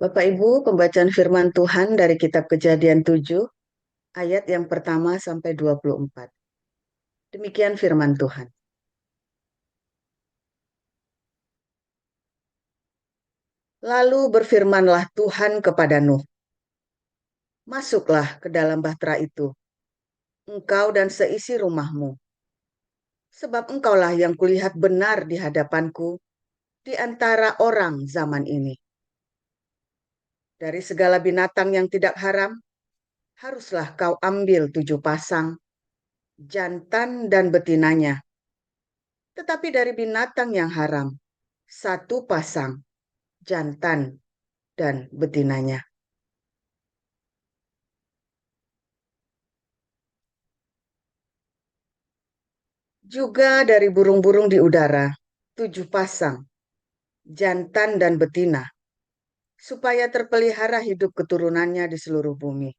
Bapak Ibu, pembacaan firman Tuhan dari kitab Kejadian 7, ayat yang pertama sampai 24. Demikian firman Tuhan. Lalu berfirmanlah Tuhan kepada Nuh, "Masuklah ke dalam bahtera itu, engkau dan seisi rumahmu, sebab engkaulah yang kulihat benar di hadapanku di antara orang zaman ini. Dari segala binatang yang tidak haram, haruslah kau ambil 7 pasang, jantan dan betinanya. Tetapi dari binatang yang haram, 1 pasang, jantan dan betinanya. Juga dari burung-burung di udara, 7 pasang, jantan dan betina, supaya terpelihara hidup keturunannya di seluruh bumi.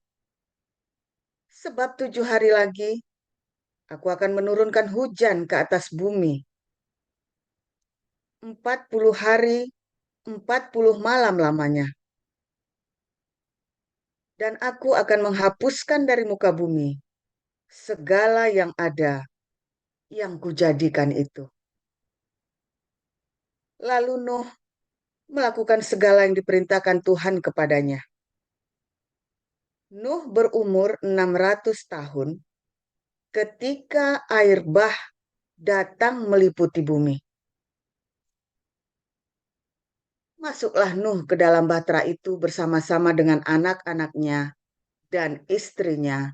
Sebab 7 hari lagi, aku akan menurunkan hujan ke atas bumi. 40 hari, 40 malam lamanya. Dan aku akan menghapuskan dari muka bumi segala yang ada yang kujadikan itu. Lalu Nuh melakukan segala yang diperintahkan Tuhan kepadanya. Nuh berumur 600 tahun ketika air bah datang meliputi bumi. Masuklah Nuh ke dalam bahtera itu bersama-sama dengan anak-anaknya dan istrinya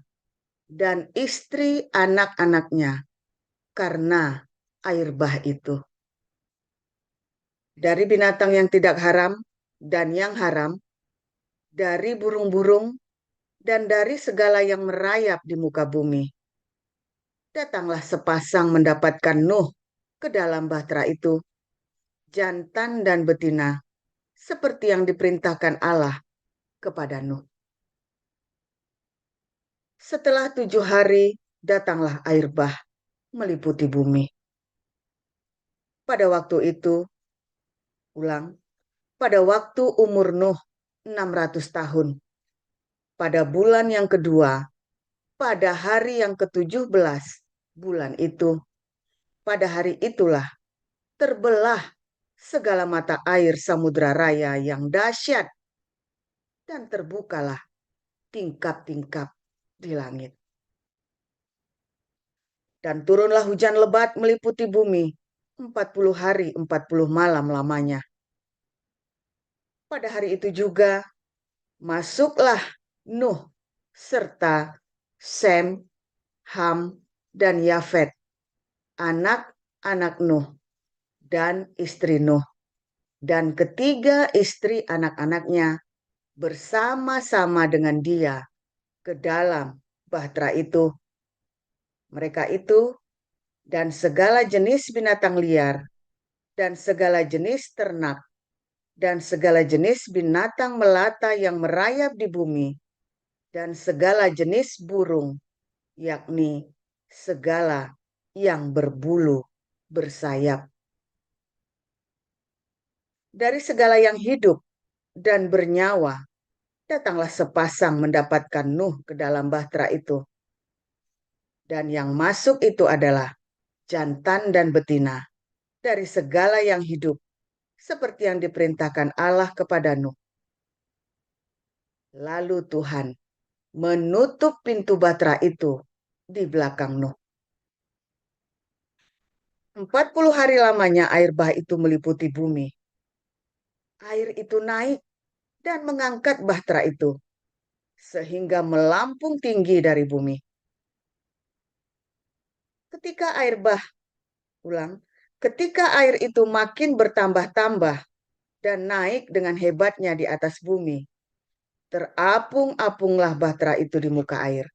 dan istri anak-anaknya karena air bah itu. Dari binatang yang tidak haram dan yang haram, dari burung-burung dan dari segala yang merayap di muka bumi. Datanglah sepasang mendapatkan Nuh ke dalam bahtera itu, jantan dan betina, seperti yang diperintahkan Allah kepada Nuh. Setelah 7 hari, datanglah air bah meliputi bumi. Pada waktu itu, pada waktu umur Nuh 600 tahun, pada bulan yang kedua, pada hari yang ke-17 bulan itu, pada hari itulah terbelah segala mata air samudra raya yang dahsyat dan terbukalah tingkap-tingkap di langit. Dan turunlah hujan lebat meliputi bumi 40 hari 40 malam lamanya. Pada hari itu juga masuklah Nuh serta Sem, Ham, dan Yafet, anak-anak Nuh dan istri Nuh, dan ketiga istri anak-anaknya bersama-sama dengan dia ke dalam bahtera itu. Mereka itu dan segala jenis binatang liar dan segala jenis ternak dan segala jenis binatang melata yang merayap di bumi dan segala jenis burung, yakni segala yang berbulu bersayap. Dari segala yang hidup dan bernyawa, datanglah sepasang mendapatkan Nuh ke dalam bahtera itu. Dan yang masuk itu adalah jantan dan betina dari segala yang hidup, seperti yang diperintahkan Allah kepada Nuh. Lalu Tuhan menutup pintu bahtera itu di belakang Nuh. 40 hari lamanya air bah itu meliputi bumi. Air itu naik dan mengangkat bahtera itu, sehingga melampung tinggi dari bumi. Ketika air bah, ketika air itu makin bertambah-tambah dan naik dengan hebatnya di atas bumi, terapung-apunglah bahtera itu di muka air.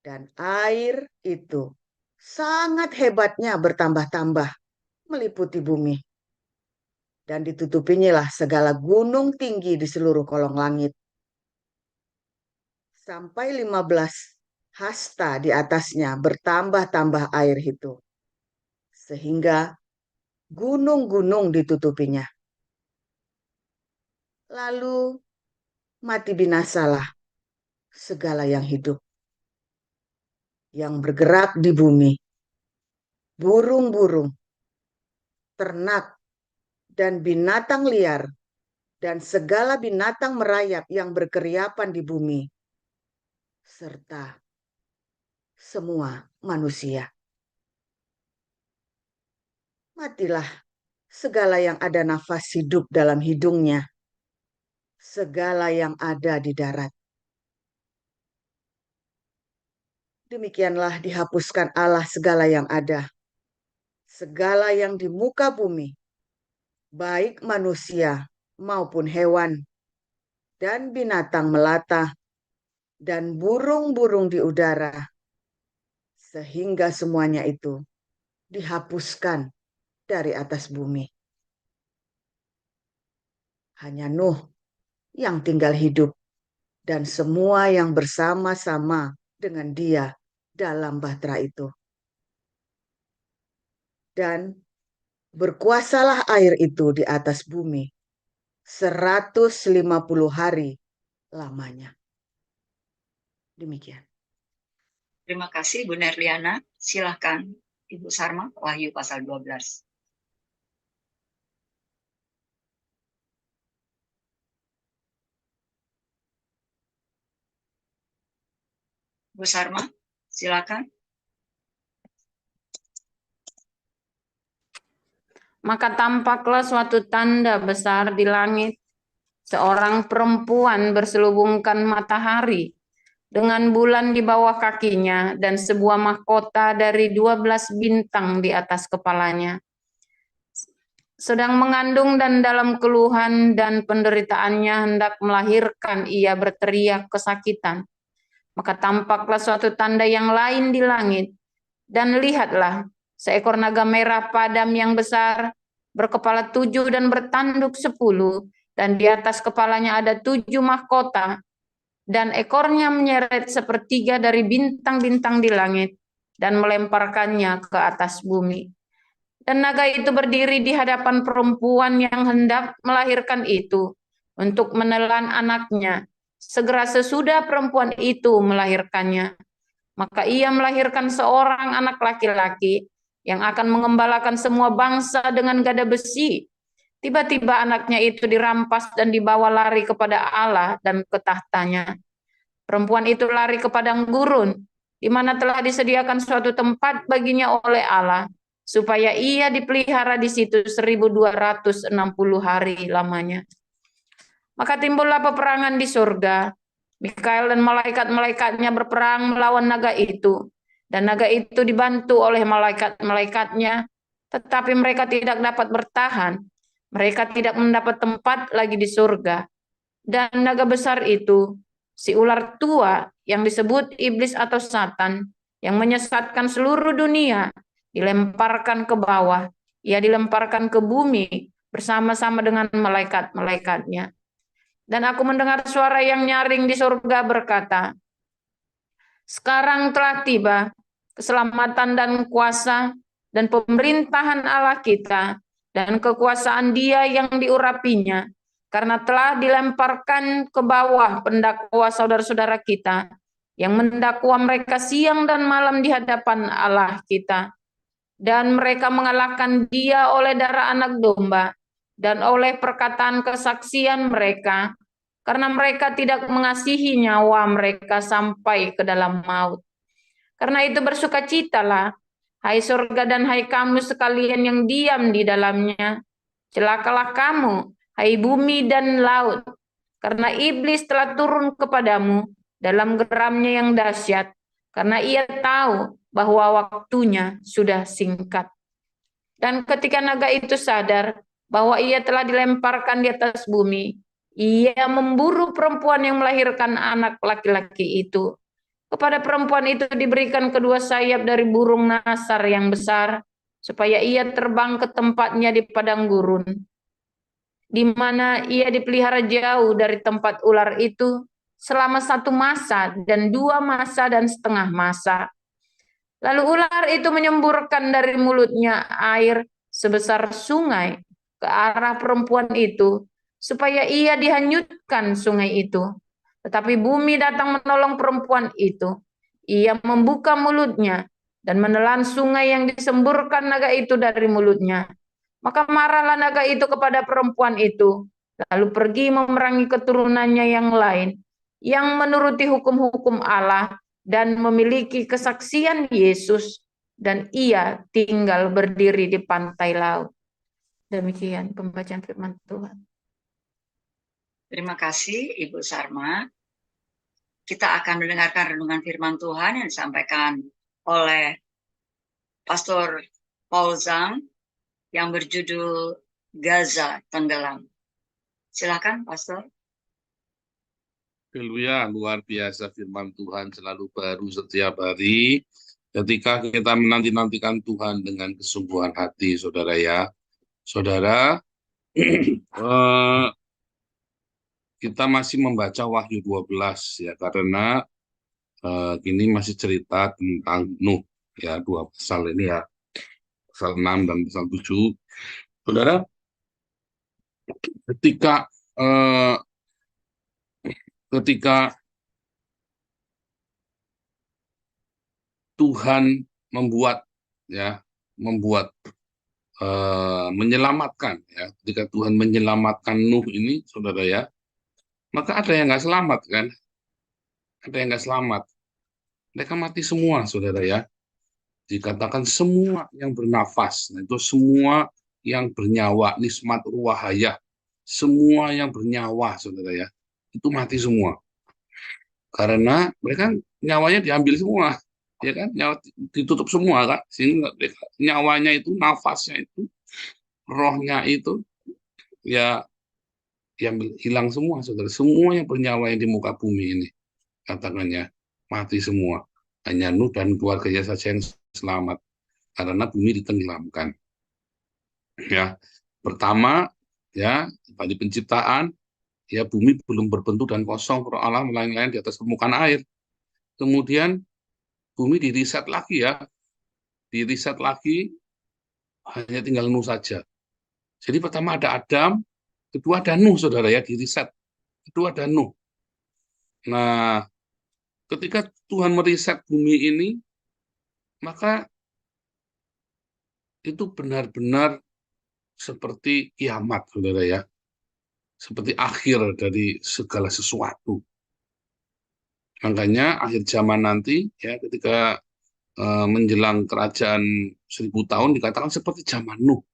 Dan air itu sangat hebatnya bertambah-tambah meliputi bumi. Dan ditutupinyalah segala gunung tinggi di seluruh kolong langit. Sampai 15 hasta di atasnya bertambah-tambah air itu. Sehingga gunung-gunung ditutupinya. Lalu mati binasalah segala yang hidup, yang bergerak di bumi, burung-burung, ternak, dan binatang liar, dan segala binatang merayap yang berkeriapan di bumi, serta semua manusia. Matilah segala yang ada nafas hidup dalam hidungnya, segala yang ada di darat. Demikianlah dihapuskan Allah segala yang ada, segala yang di muka bumi, baik manusia maupun hewan, dan binatang melata, dan burung-burung di udara, sehingga semuanya itu dihapuskan dari atas bumi. Hanya Nuh yang tinggal hidup, dan semua yang bersama-sama dengan dia dalam bahtera itu. Dan berkuasalah air itu di atas bumi 150 hari lamanya. Demikian. Terima kasih Bu Nerliana. Silahkan Ibu Sarma, Wahyu pasal 12. Bu Sarma, silakan. Maka tampaklah suatu tanda besar di langit, seorang perempuan berselubungkan matahari, dengan bulan di bawah kakinya, dan sebuah mahkota dari 12 bintang di atas kepalanya. Sedang mengandung dan dalam keluhan dan penderitaannya hendak melahirkan, ia berteriak kesakitan. Maka tampaklah suatu tanda yang lain di langit, dan lihatlah, seekor naga merah padam yang besar, berkepala 7 dan bertanduk 10, dan di atas kepalanya ada 7 mahkota, dan ekornya menyeret sepertiga dari bintang-bintang di langit, dan melemparkannya ke atas bumi. Dan naga itu berdiri di hadapan perempuan yang hendak melahirkan itu, untuk menelan anaknya. Segera sesudah perempuan itu melahirkannya, maka ia melahirkan seorang anak laki-laki yang akan mengembalakan semua bangsa dengan gada besi. Tiba-tiba anaknya itu dirampas dan dibawa lari kepada Allah dan ke tahtanya. Perempuan itu lari ke padang gurun, di mana telah disediakan suatu tempat baginya oleh Allah, supaya ia dipelihara di situ 1260 hari lamanya. Maka timbullah peperangan di surga. Mikael dan malaikat-malaikatnya berperang melawan naga itu. Dan naga itu dibantu oleh malaikat-malaikatnya, tetapi mereka tidak dapat bertahan. Mereka tidak mendapat tempat lagi di surga. Dan naga besar itu, si ular tua yang disebut iblis atau Satan, yang menyesatkan seluruh dunia, dilemparkan ke bawah. Ia dilemparkan ke bumi bersama-sama dengan malaikat-malaikatnya. Dan aku mendengar suara yang nyaring di surga berkata, sekarang telah tiba keselamatan dan kuasa dan pemerintahan Allah kita dan kekuasaan Dia yang diurapinya, karena telah dilemparkan ke bawah pendakwa saudara-saudara kita yang mendakwa mereka siang dan malam di hadapan Allah kita. Dan mereka mengalahkan Dia oleh darah anak domba dan oleh perkataan kesaksian mereka, karena mereka tidak mengasihi nyawa mereka sampai ke dalam maut. Karena itu bersukacitalah, hai surga dan hai kamu sekalian yang diam di dalamnya. Celakalah kamu, hai bumi dan laut, karena iblis telah turun kepadamu dalam geramnya yang dahsyat, karena ia tahu bahwa waktunya sudah singkat. Dan ketika naga itu sadar bahwa ia telah dilemparkan di atas bumi, ia memburu perempuan yang melahirkan anak laki-laki itu. Kepada perempuan itu diberikan kedua sayap dari burung nasar yang besar, supaya ia terbang ke tempatnya di padang gurun, di mana ia dipelihara jauh dari tempat ular itu selama 1 masa dan 2 masa dan setengah masa. Lalu ular itu menyemburkan dari mulutnya air sebesar sungai ke arah perempuan itu, supaya ia dihanyutkan sungai itu. Tetapi bumi datang menolong perempuan itu. Ia membuka mulutnya dan menelan sungai yang disemburkan naga itu dari mulutnya. Maka marahlah naga itu kepada perempuan itu, lalu pergi memerangi keturunannya yang lain, yang menuruti hukum-hukum Allah dan memiliki kesaksian Yesus, dan ia tinggal berdiri di pantai laut. Demikian pembacaan firman Tuhan. Terima kasih Ibu Sarma. Kita akan mendengarkan renungan firman Tuhan yang disampaikan oleh Pastor Paul Zhang yang berjudul Gaza Tenggelam. Silakan, Pastor. Haleluya, luar biasa firman Tuhan selalu baru setiap hari. Ketika kita menanti-nantikan Tuhan dengan kesungguhan hati, saudara ya. Saudara, kita masih membaca Wahyu 12 ya, karena ini masih cerita tentang Nuh ya, 2 pasal ini ya. Pasal 6 dan pasal 7. Saudara, ketika Tuhan membuat menyelamatkan ya, ketika Tuhan menyelamatkan Nuh ini, saudara ya, maka ada yang nggak selamat kan, ada yang nggak selamat, mereka mati semua, saudara ya. Dikatakan semua yang bernafas, nah itu semua yang bernyawa, nismat ruah hayah, semua yang bernyawa, saudara ya, itu mati semua. Karena mereka nyawanya diambil semua, ya kan, nyawa ditutup semua kan, sehingga nyawanya itu, nafasnya itu, rohnya itu, ya diambil, hilang semua, saudara. Semua yang bernyawa yang di muka bumi ini, katakannya mati semua. Hanya Nuh dan keluarganya saja yang selamat, karena bumi ditenggelamkan. Ya, pertama, ya, pada penciptaan, ya bumi belum berbentuk dan kosong, roh Allah melayang-layang di atas permukaan air. Kemudian bumi diriset lagi ya, diriset lagi, hanya tinggal Nuh saja. Jadi pertama ada Adam, kedua ada Nuh, saudara ya, diriset. Kedua ada Nuh. Nah, ketika Tuhan meriset bumi ini, maka itu benar-benar seperti kiamat, saudara ya. Seperti akhir dari segala sesuatu. Makanya akhir zaman nanti, ya, ketika menjelang kerajaan 1000 tahun, dikatakan seperti zaman Nuh.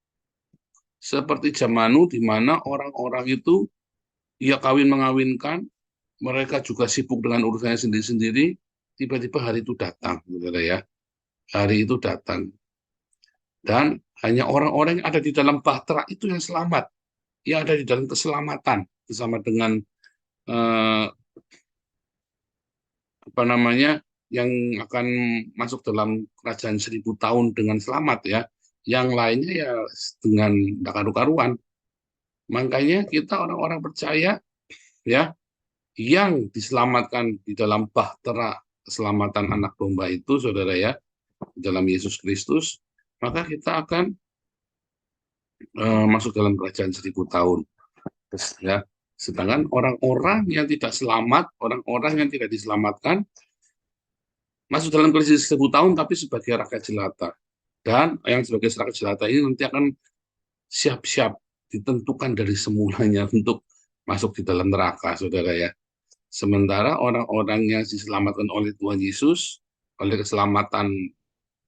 Seperti zaman Nuh, di mana orang-orang itu ia kawin mengawinkan, mereka juga sibuk dengan urusannya sendiri-sendiri, tiba-tiba hari itu datang, saudara ya. Hari itu datang. Dan hanya orang-orang yang ada di dalam bahtera itu yang selamat, yang ada di dalam keselamatan, bersama dengan yang akan masuk dalam kerajaan 1000 tahun dengan selamat ya. Yang lainnya ya dengan tidak karu-karuan. Makanya kita orang-orang percaya ya, yang diselamatkan di dalam bahtera keselamatan anak domba itu, saudara ya, dalam Yesus Kristus, maka kita akan masuk dalam kerajaan 1000 tahun. Ya. Sedangkan orang-orang yang tidak selamat, orang-orang yang tidak diselamatkan, masuk dalam krisis 1000 tahun tapi sebagai rakyat jelata. Dan yang sebagai rakyat jelata ini nanti akan siap-siap ditentukan dari semulanya untuk masuk di dalam neraka, saudara ya. Sementara orang-orang yang diselamatkan oleh Tuhan Yesus, oleh keselamatan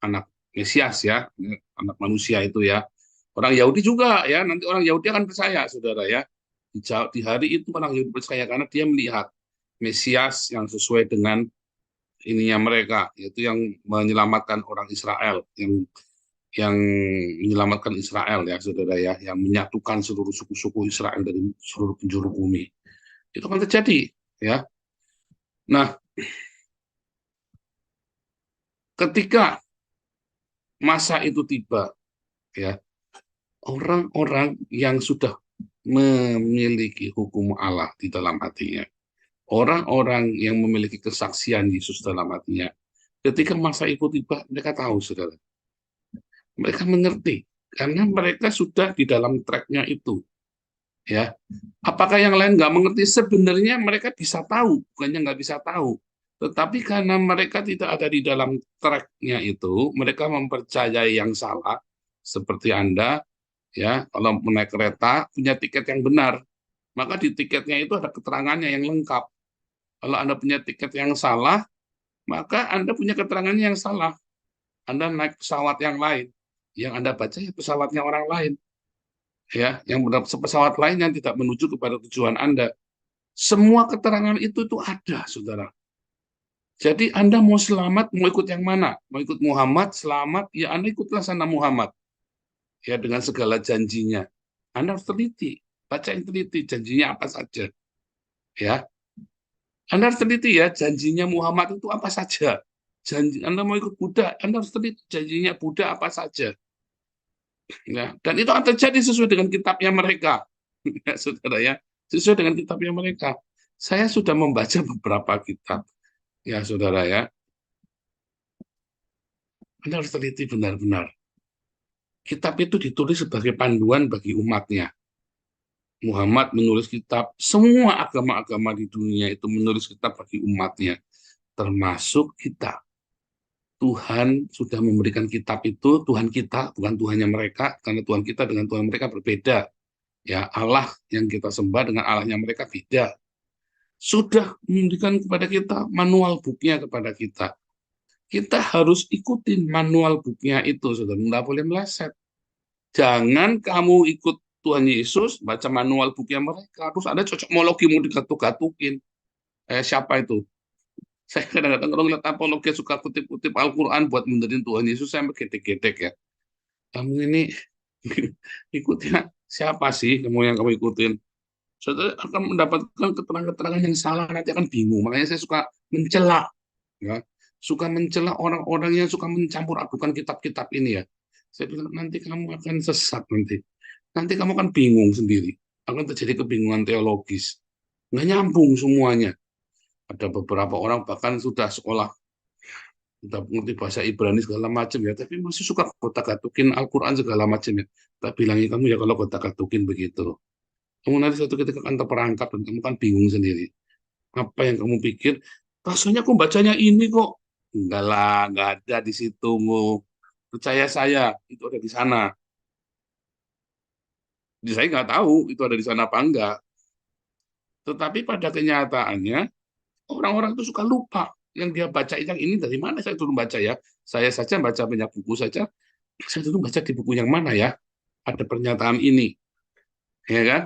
anak Mesias ya, anak manusia itu ya. Orang Yahudi juga ya, nanti orang Yahudi akan percaya, saudara ya. Di hari itu orang Yahudi percaya karena dia melihat Mesias yang sesuai dengan ininya mereka, yaitu yang menyelamatkan orang Israel, yang menyelamatkan Israel ya, saudara ya, yang menyatukan seluruh suku-suku Israel dari seluruh penjuru bumi. Itu akan terjadi ya. Nah, ketika masa itu tiba ya, orang-orang yang sudah memiliki hukum Allah di dalam hatinya, orang-orang yang memiliki kesaksian Yesus dalam hatinya, ketika masa itu tiba, mereka tahu, saudara. Mereka mengerti, karena mereka sudah di dalam tracknya itu. Ya, apakah yang lain nggak mengerti? Sebenarnya mereka bisa tahu, bukannya nggak bisa tahu. Tetapi karena mereka tidak ada di dalam tracknya itu, mereka mempercayai yang salah. Seperti Anda, ya, kalau menaik kereta punya tiket yang benar, maka di tiketnya itu ada keterangannya yang lengkap. Kalau Anda punya tiket yang salah, maka Anda punya keterangannya yang salah. Anda naik pesawat yang lain, yang Anda baca ya pesawatnya orang lain, ya, yang benar pesawat lain yang tidak menuju kepada tujuan Anda. Semua keterangan itu ada, saudara. Jadi Anda mau selamat, mau ikut yang mana? Mau ikut Muhammad, selamat, ya Anda ikutlah sana Muhammad. Ya, dengan segala janjinya. Anda harus teliti, baca yang teliti, janjinya apa saja. Ya, Anda harus teliti ya, janjinya Muhammad itu apa saja. Janji Anda mau ikut Buddha, Anda harus teliti janjinya Buddha apa saja. Ya, dan itu akan terjadi sesuai dengan kitabnya mereka. Ya, saudara ya, sesuai dengan kitabnya mereka. Saya sudah membaca beberapa kitab. Ya, saudara ya, Anda harus teliti benar-benar. Kitab itu ditulis sebagai panduan bagi umatnya. Muhammad menulis kitab, semua agama-agama di dunia itu menulis kitab bagi umatnya, termasuk kita. Tuhan sudah memberikan kitab itu, Tuhan kita, bukan Tuhannya mereka, karena Tuhan kita dengan Tuhan mereka berbeda. Ya, Allah yang kita sembah dengan Allahnya mereka beda. Sudah memberikan kepada kita manual booknya kepada kita. Kita harus ikutin manual booknya itu, saudara. Nggak boleh meleset. Jangan kamu ikut Tuhan Yesus, baca manual booknya mereka, terus ada cocokmologi mau digatuk-gatukin. Siapa itu? Saya kadang-kadang kalau ngeliat apologi suka kutip-kutip Al-Quran buat benerin Tuhan Yesus, saya gedek-gedek ya. Kamu ini ikutnya siapa sih kamu yang kamu ikutin? Saudara akan mendapatkan keterangan-keterangan yang salah, nanti akan bingung. Makanya saya suka mencela, ya, suka mencela orang-orang yang suka mencampur adukan kitab-kitab ini ya. Saya bilang nanti kamu akan sesat nanti kamu akan bingung sendiri, akan terjadi kebingungan teologis, nggak nyambung semuanya. Ada beberapa orang bahkan sudah sekolah, sudah mengerti bahasa Ibrani segala macam ya, tapi masih suka gotak-gatukin Al-Quran segala macam ya. Tak bilangin kamu ya kalau gotak-gatukin begitu. Kamu nanti suatu ketika akan terperangkap dan kamu kan bingung sendiri. Apa yang kamu pikir? Rasanya aku bacanya ini kok. Enggak lah, enggak ada di situ. Percaya saya, itu ada di sana. Jadi saya nggak tahu itu ada di sana apa enggak. Tetapi pada kenyataannya, orang-orang itu suka lupa. Yang dia baca yang ini dari mana saya dulu baca ya. Saya saja baca banyak buku saja. Saya dulu baca di buku yang mana ya. Ada pernyataan ini. Ya kan?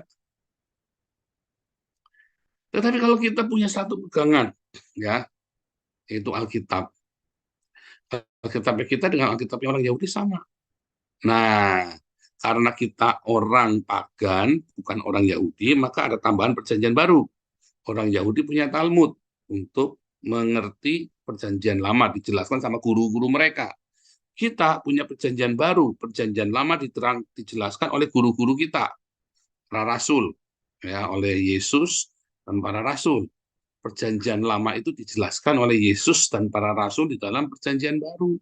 Tetapi kalau kita punya satu pegangan, ya, yaitu Alkitab. Alkitab kita dengan Alkitab orang Yahudi sama. Nah, karena kita orang pagan, bukan orang Yahudi, maka ada tambahan perjanjian baru. Orang Yahudi punya Talmud untuk mengerti perjanjian lama, dijelaskan sama guru-guru mereka. Kita punya perjanjian baru, perjanjian lama dijelaskan oleh guru-guru kita, para rasul, ya, oleh Yesus dan para rasul. Perjanjian lama itu dijelaskan oleh Yesus dan para rasul di dalam perjanjian baru.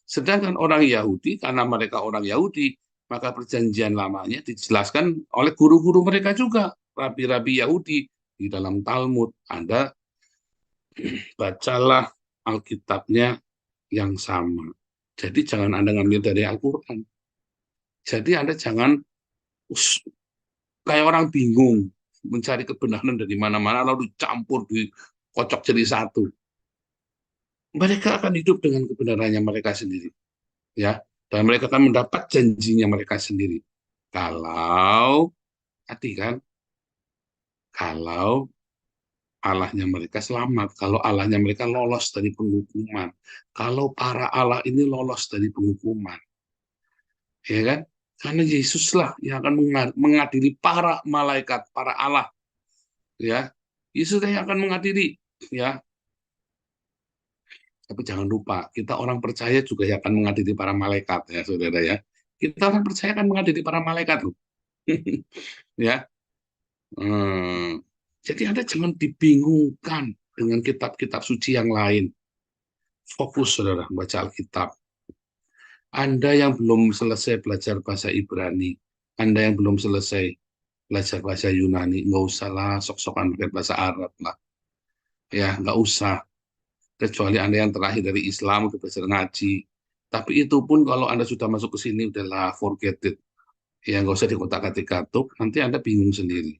Sedangkan orang Yahudi, karena mereka orang Yahudi, maka perjanjian lamanya dijelaskan oleh guru-guru mereka juga, rabi-rabi Yahudi. Di dalam Talmud, Anda bacalah Alkitabnya yang sama. Jadi jangan Anda ngambil dari Al-Quran. Jadi Anda jangan kayak orang bingung, mencari kebenaran dari mana-mana, lalu dicampur, dikocok jadi satu. Mereka akan hidup dengan kebenarannya mereka sendiri. Ya, dan mereka akan mendapat janjinya mereka sendiri. Kalau tadi kan, kalau Allahnya mereka selamat, kalau Allahnya mereka lolos dari penghukuman, kalau para Allah ini lolos dari penghukuman, ya kan? Karena Yesuslah yang akan mengadili para malaikat, para Allah, ya. Yesus yang akan mengadili, ya. Tapi jangan lupa, kita orang percaya juga yang akan mengadili para malaikat, ya, saudara ya. Kita orang percaya akan mengadili para malaikat, loh. Ya. Jadi Anda jangan dibingungkan dengan kitab-kitab suci yang lain. Fokus, saudara, baca Alkitab. Anda yang belum selesai belajar bahasa Ibrani, Anda yang belum selesai, belajar bahasa Yunani, nggak usah lah sok-sokan pakai bahasa Arab lah. Ya, nggak usah. Kecuali Anda yang terakhir dari Islam, udah belajar ngaji. Tapi itu pun kalau Anda sudah masuk ke sini, udahlah, forget it. Ya, nggak usah dikotak-katik katuk, nanti Anda bingung sendiri.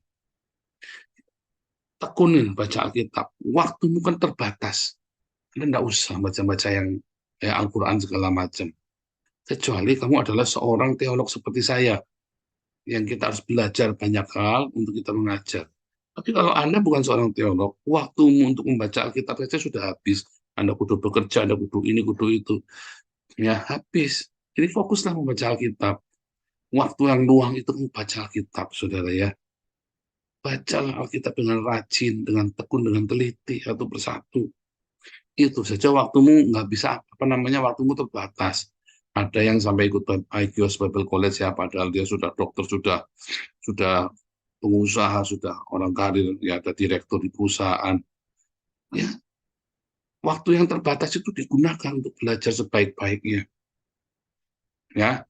Tekunin baca Alkitab. Waktumu kan terbatas. Anda nggak usah baca-baca yang Al-Quran segala macam. Kecuali kamu adalah seorang teolog seperti saya, yang kita harus belajar banyak hal untuk kita mengajar. Tapi kalau Anda bukan seorang teolog, waktumu untuk membaca Alkitab saja sudah habis. Anda kudu bekerja, Anda kudu ini, kudu itu. Ya, habis. Jadi fokuslah membaca Alkitab. Waktu yang luang itu membaca Alkitab, saudara ya. Bacalah Alkitab dengan rajin, dengan tekun, dengan teliti, satu persatu. Itu saja waktumu nggak bisa, waktumu terbatas. Ada yang sampai ikut IQS Bible College ya, padahal dia sudah dokter, sudah pengusaha, sudah orang karir, ya ada direktur di perusahaan. Ya, waktu yang terbatas itu digunakan untuk belajar sebaik-baiknya. Ya,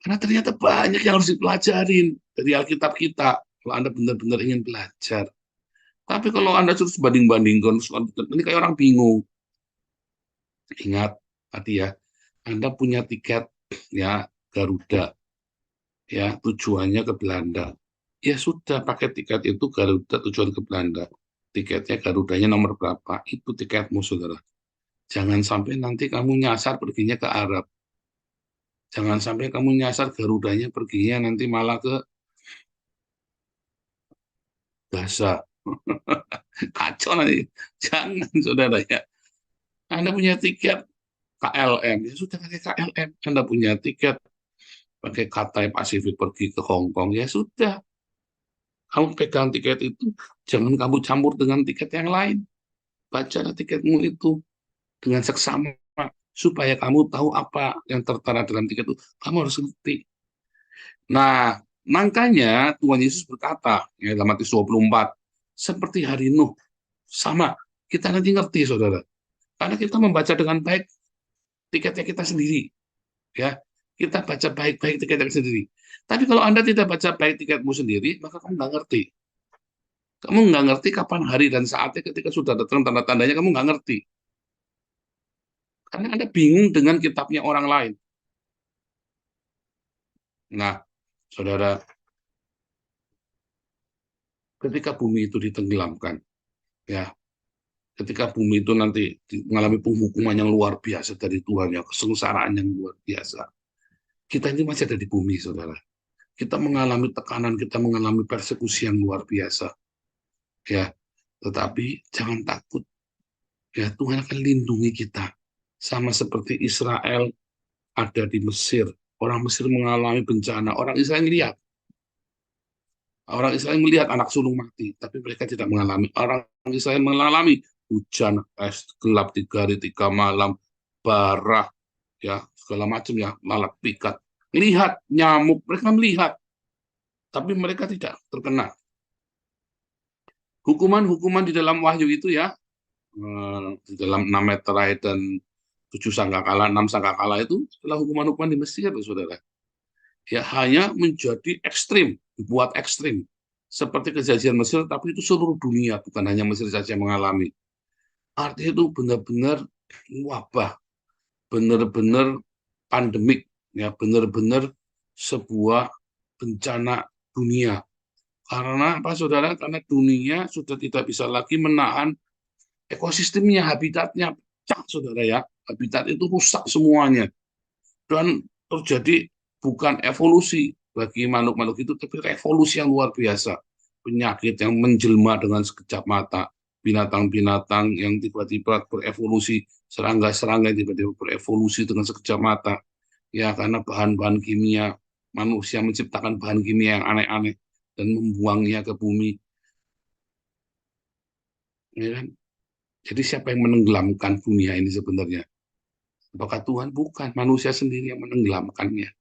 karena ternyata banyak yang harus dipelajarin dari Alkitab kita, kalau Anda benar-benar ingin belajar. Tapi kalau Anda terus banding-bandingkan, ini kayak orang bingung. Ingat, tadi ya, Anda punya tiket ya Garuda, ya tujuannya ke Belanda. Ya sudah, pakai tiket itu Garuda tujuan ke Belanda. Tiketnya Garudanya nomor berapa, itu tiketmu, saudara. Jangan sampai nanti kamu nyasar perginya ke Arab. Jangan sampai kamu nyasar Garudanya perginya nanti malah ke Gaza. Kacau nanti. Jangan, saudara ya. Anda punya tiket KLM, ya sudah pakai KLM. Anda punya tiket pakai Cathay Pacific pergi ke Hong Kong, ya sudah. Kamu pegang tiket itu, jangan kamu campur dengan tiket yang lain. Baca tiketmu itu dengan seksama, supaya kamu tahu apa yang tertera dalam tiket itu. Kamu harus ngerti. Nah, makanya Tuhan Yesus berkata, ya, dalam Matius 24, seperti hari Nuh, sama, kita nanti ngerti, saudara. Karena kita membaca dengan baik tiketnya kita sendiri. Ya, kita baca baik-baik tiketnya sendiri. Tapi kalau Anda tidak baca baik tiketmu sendiri, maka kamu nggak ngerti. Kamu nggak ngerti kapan hari dan saatnya ketika sudah datang tanda-tandanya, kamu nggak ngerti. Karena Anda bingung dengan kitabnya orang lain. Nah, saudara, ketika bumi itu ditenggelamkan, ya, ketika bumi itu nanti mengalami penghukuman yang luar biasa dari Tuhan, ya, kesengsaraan yang luar biasa. Kita ini masih ada di bumi, saudara. Kita mengalami tekanan, kita mengalami persekusi yang luar biasa. Ya, tetapi jangan takut. Ya, Tuhan akan lindungi kita. Sama seperti Israel ada di Mesir. Orang Mesir mengalami bencana. Orang Israel melihat anak sulung mati, tapi mereka tidak mengalami. Orang Israel mengalami hujan, es, gelap 3 hari 3 malam, barah, ya segala macam ya, malak pikat. Lihat nyamuk, mereka melihat, tapi mereka tidak terkena. Hukuman-hukuman di dalam Wahyu itu ya, di dalam 6 meterai dan 7 sangkakala, 6 sangkakala itu adalah hukuman-hukuman di Mesir, saudara. Ya hanya menjadi ekstrim, dibuat ekstrim. Seperti kejadian Mesir, tapi itu seluruh dunia, bukan hanya Mesir saja yang mengalami. Artinya itu benar-benar wabah, benar-benar pandemik, ya benar-benar sebuah bencana dunia. Karena apa, saudara? Karena dunia sudah tidak bisa lagi menahan ekosistemnya, habitatnya pecah, saudara ya. Habitat itu rusak semuanya. Dan terjadi bukan evolusi bagi makhluk-makhluk itu, tapi revolusi yang luar biasa. Penyakit yang menjelma dengan sekejap mata, binatang-binatang yang tiba-tiba berevolusi, serangga-serangga yang tiba-tiba berevolusi dengan sekejap mata. Ya, karena bahan-bahan kimia, manusia menciptakan bahan kimia yang aneh-aneh dan membuangnya ke bumi. Ya kan? Jadi siapa yang menenggelamkan dunia ini sebenarnya? Apakah Tuhan? Bukan, manusia sendiri yang menenggelamkannya.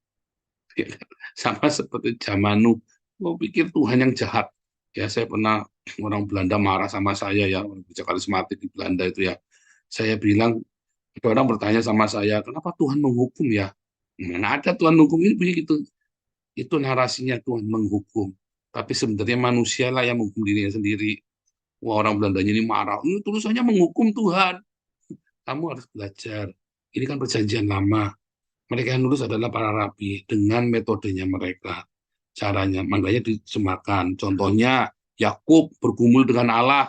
Sama seperti zaman Nuh, mau pikir Tuhan yang jahat. Ya, saya pernah, orang Belanda marah sama saya ya, orang gereja karismatik di Belanda itu ya. Saya bilang, ada orang bertanya sama saya, kenapa Tuhan menghukum ya? Mana ada Tuhan menghukum, ini begitu. Itu narasinya, Tuhan menghukum. Tapi sebenarnya manusia lah yang menghukum dirinya sendiri. Wah, orang Belandanya ini marah. Ini tulisannya menghukum Tuhan. Kamu harus belajar. Ini kan perjanjian lama. Mereka yang nulis adalah para rabi dengan metodenya mereka. Caranya, makanya disemakan. Contohnya, Yakub bergumul dengan Allah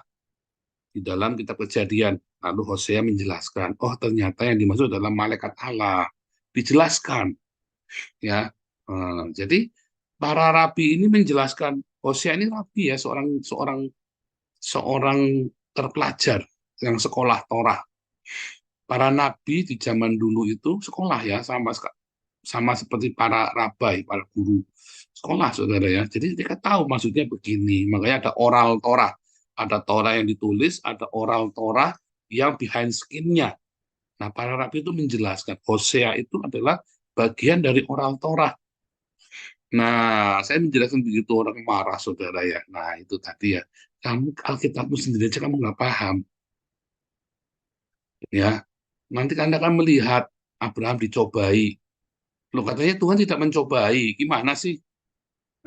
di dalam kitab Kejadian. Lalu Hosea menjelaskan, oh ternyata yang dimaksud adalah malaikat Allah. Dijelaskan, ya. Jadi para rabi ini menjelaskan. Hosea ini rabi ya, seorang terpelajar yang sekolah Torah. Para nabi di zaman dulu itu sekolah ya, sama seperti para rabai, para guru sekolah, saudara ya. Jadi mereka tahu maksudnya begini. Makanya ada oral Torah. Ada Torah yang ditulis, ada oral Torah yang behind skin-nya. Nah, para rabi itu menjelaskan Hosea itu adalah bagian dari oral Torah. Nah, saya menjelaskan begitu orang marah, saudara ya. Nah, itu tadi ya. Kamu Alkitabmu sendiri aja kamu nggak paham. Ya, nanti Anda akan melihat Abraham dicobai. Loh, katanya Tuhan tidak mencobai. Gimana sih?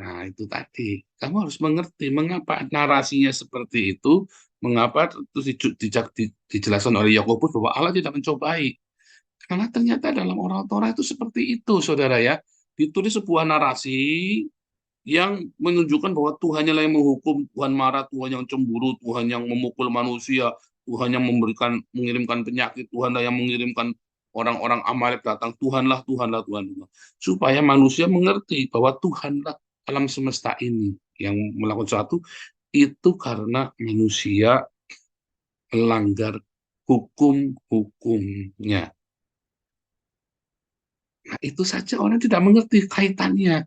Nah, itu tadi. Kamu harus mengerti mengapa narasinya seperti itu, mengapa terus dijelaskan oleh Yakobus bahwa Allah tidak mencobai. Karena ternyata dalam oral Torah itu seperti itu, saudara ya. Ditulis sebuah narasi yang menunjukkan bahwa Tuhan yang menghukum, Tuhan marah, Tuhan yang cemburu, Tuhan yang memukul manusia, Tuhan yang mengirimkan penyakit, Tuhan yang mengirimkan orang-orang Amalek datang, Tuhanlah, Tuhanlah, Tuhan. Supaya manusia mengerti bahwa Tuhanlah alam semesta ini yang melakukan sesuatu itu karena manusia melanggar hukum-hukumnya. Nah, itu saja orang tidak mengerti kaitannya.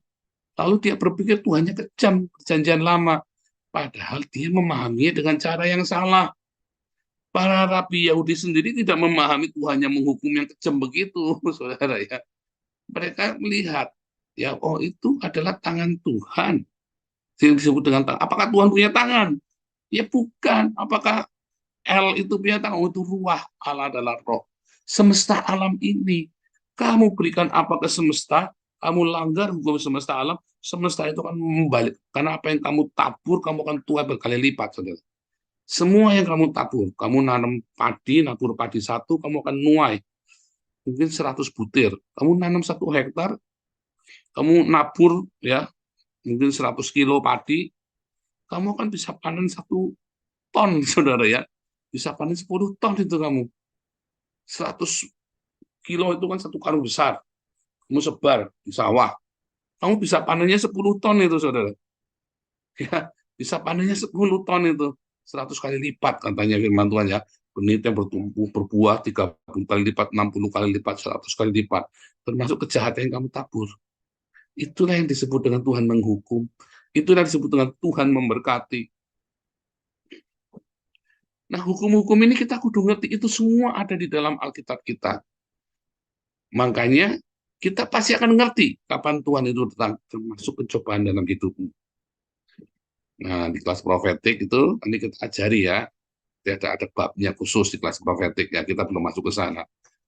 Lalu dia berpikir Tuhannya kejam, perjanjian lama. Padahal dia memahaminya dengan cara yang salah. Para rabi Yahudi sendiri tidak memahami Tuhan yang menghukum yang kejam begitu, saudara ya. Mereka melihat, ya, oh itu adalah tangan Tuhan. Yang disebut dengan tangan. Apakah Tuhan punya tangan? Ya bukan. Apakah L itu punya tangan? Oh, itu ruah. Allah adalah roh. Semesta alam ini. Kamu berikan apa ke semesta, kamu langgar hukum semesta alam, semesta itu akan membalik. Karena apa yang kamu tabur, kamu akan tuai berkali lipat, saudara. Semua yang kamu tabur, kamu nanam padi, nabur padi satu, kamu akan nuai mungkin 100 butir. Kamu nanam 1 hektar, kamu nabur ya mungkin 100 kilo padi, kamu akan bisa panen 1 ton, saudara ya. Bisa panen 10 ton itu kamu. 100 kilo itu kan 1 karung besar. Kamu sebar di sawah. Kamu bisa panennya 10 ton itu, saudara. Ya, bisa panennya 10 ton itu. 100 kali lipat katanya firman Tuhan ya. Benih yang bertumbuh, berbuah 30 kali lipat, 60 kali lipat, 100 kali lipat. Termasuk kejahatan yang kamu tabur. Itulah yang disebut dengan Tuhan menghukum. Itulah yang disebut dengan Tuhan memberkati. Nah, hukum-hukum ini kita kudu ngerti. Itu semua ada di dalam Alkitab kita. Makanya kita pasti akan ngerti kapan Tuhan itu termasuk pencobaan dalam hidupmu. Nah, di kelas profetik itu nanti kita ajari ya. Ada babnya khusus di kelas profetik ya, kita belum masuk ke sana.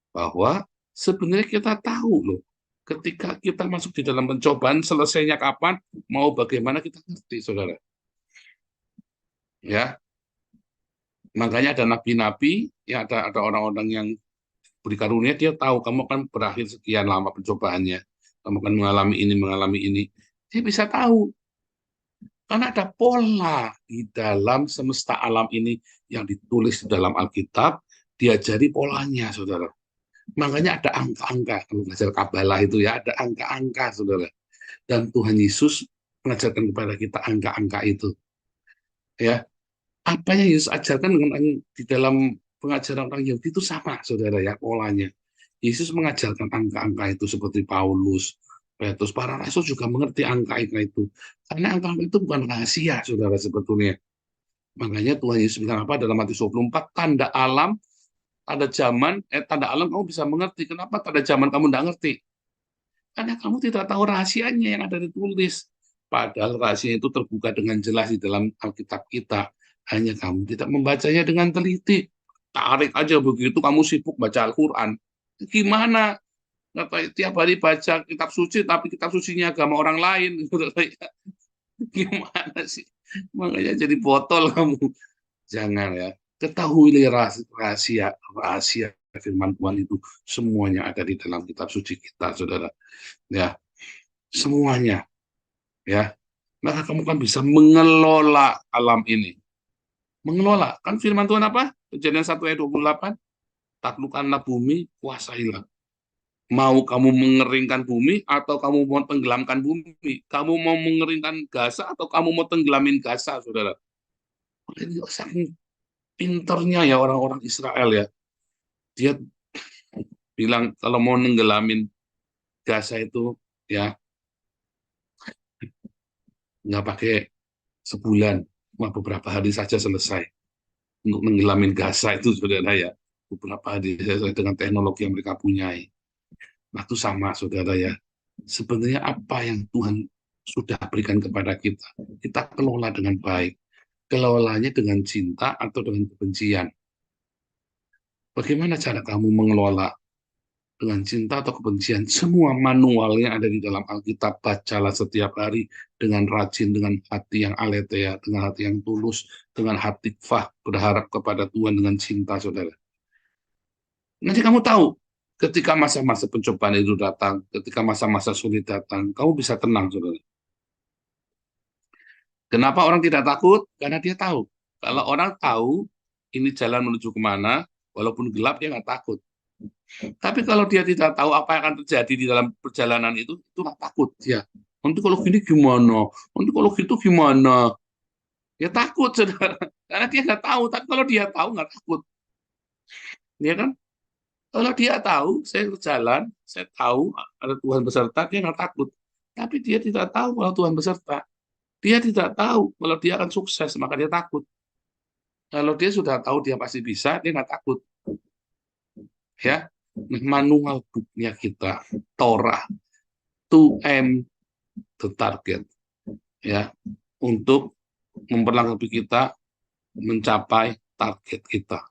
Bahwa sebenarnya kita tahu loh, ketika kita masuk di dalam pencobaan, selesainya kapan, mau bagaimana kita ngerti, saudara. Ya, makanya ada nabi-nabi, ya ada orang-orang yang beri karunia, dia tahu kamu akan berakhir sekian lama pencobaannya, kamu akan mengalami ini. Dia bisa tahu. Karena ada pola di dalam semesta alam ini yang ditulis di dalam Alkitab, diajari polanya, saudara. Makanya ada angka-angka, kalau belajar Kabalah itu ya, ada angka-angka, saudara. Dan Tuhan Yesus mengajarkan kepada kita angka-angka itu. Ya, apa yang Yesus ajarkan dengan di dalam pengajaran orang Yahudi itu sama, saudara ya, polanya. Yesus mengajarkan angka-angka itu seperti Paulus, Petrus, para rasul juga mengerti angka-angka itu. Karena angka-angka itu bukan rahasia, saudara, sebetulnya. Makanya Tuhan Yesus bilang apa dalam Matius 24, tanda alam, tanda alam kamu bisa mengerti. Kenapa tanda zaman kamu tidak ngerti? Karena kamu tidak tahu rahasianya yang ada ditulis. Padahal rahasia itu terbuka dengan jelas di dalam Alkitab kita. Hanya kamu tidak membacanya dengan teliti. Tarik aja begitu, kamu sibuk baca Al-Quran. Gimana? Tiap hari baca kitab suci, tapi kitab sucinya agama orang lain. Gimana sih? Makanya jadi botol kamu. Jangan ya. Ketahuilah rahasia, rahasia firman Tuhan itu semuanya ada di dalam kitab suci kita, saudara. Ya, semuanya. Ya, maka kamu kan bisa mengelola alam ini. Mengelola. Kan firman Tuhan apa? Kejadian 1 ayat 28. Taklukkanlah bumi, kuasailah. Mau kamu mengeringkan bumi atau kamu mau tenggelamkan bumi? Kamu mau mengeringkan Gaza atau kamu mau tenggelamin Gaza, saudara? Ini saking pinternya ya orang-orang Israel ya. Dia bilang kalau mau nenggelamin Gaza itu ya nggak pakai sebulan, cuma beberapa hari saja selesai untuk nenggelamin Gaza itu, saudara ya. Beberapa hari selesai dengan teknologi yang mereka punyai. Nah itu sama, saudara ya. Sebenarnya apa yang Tuhan sudah berikan kepada kita, kita kelola dengan baik. Kelolanya dengan cinta atau dengan kebencian. Bagaimana cara kamu mengelola dengan cinta atau kebencian? Semua manualnya ada di dalam Alkitab. Bacalah setiap hari dengan rajin, dengan hati yang aletheia, dengan hati yang tulus, dengan hati fah, berharap kepada Tuhan dengan cinta, saudara. Nanti kamu tahu, ketika masa-masa pencobaan itu datang, ketika masa-masa sulit datang, kamu bisa tenang, saudara. Kenapa orang tidak takut? Karena dia tahu. Kalau orang tahu ini jalan menuju kemana, walaupun gelap dia nggak takut. Tapi kalau dia tidak tahu apa yang akan terjadi di dalam perjalanan itu nggak takut dia. Nanti kalau gini gimana? Nanti kalau gitu gimana? Ya takut, saudara. Karena dia nggak tahu. Tapi kalau dia tahu nggak takut, ya kan? Kalau dia tahu, saya berjalan, saya tahu ada Tuhan beserta, dia nggak takut. Tapi dia tidak tahu kalau Tuhan beserta. Dia tidak tahu kalau dia akan sukses, maka dia takut. Kalau dia sudah tahu dia pasti bisa, dia nggak takut. Ya, manual booknya kita, Torah, to aim the target, ya, untuk memperlengkapi kita mencapai target kita.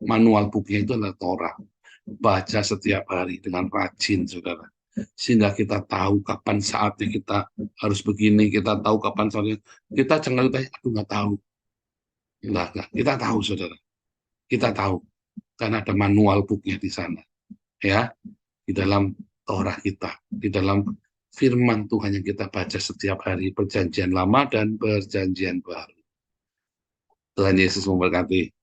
Manual booknya itu adalah Torah. Baca setiap hari dengan rajin, saudara. Sehingga kita tahu kapan saatnya kita harus begini, kita tahu kapan saatnya. Kita jangan lupa, aduh nggak tahu. Enggak. Kita tahu, saudara. Kita tahu. Karena ada manual booknya di sana. Ya, di dalam Torah kita. Di dalam firman Tuhan yang kita baca setiap hari. Perjanjian lama dan perjanjian baru. Tuhan Yesus memberkati.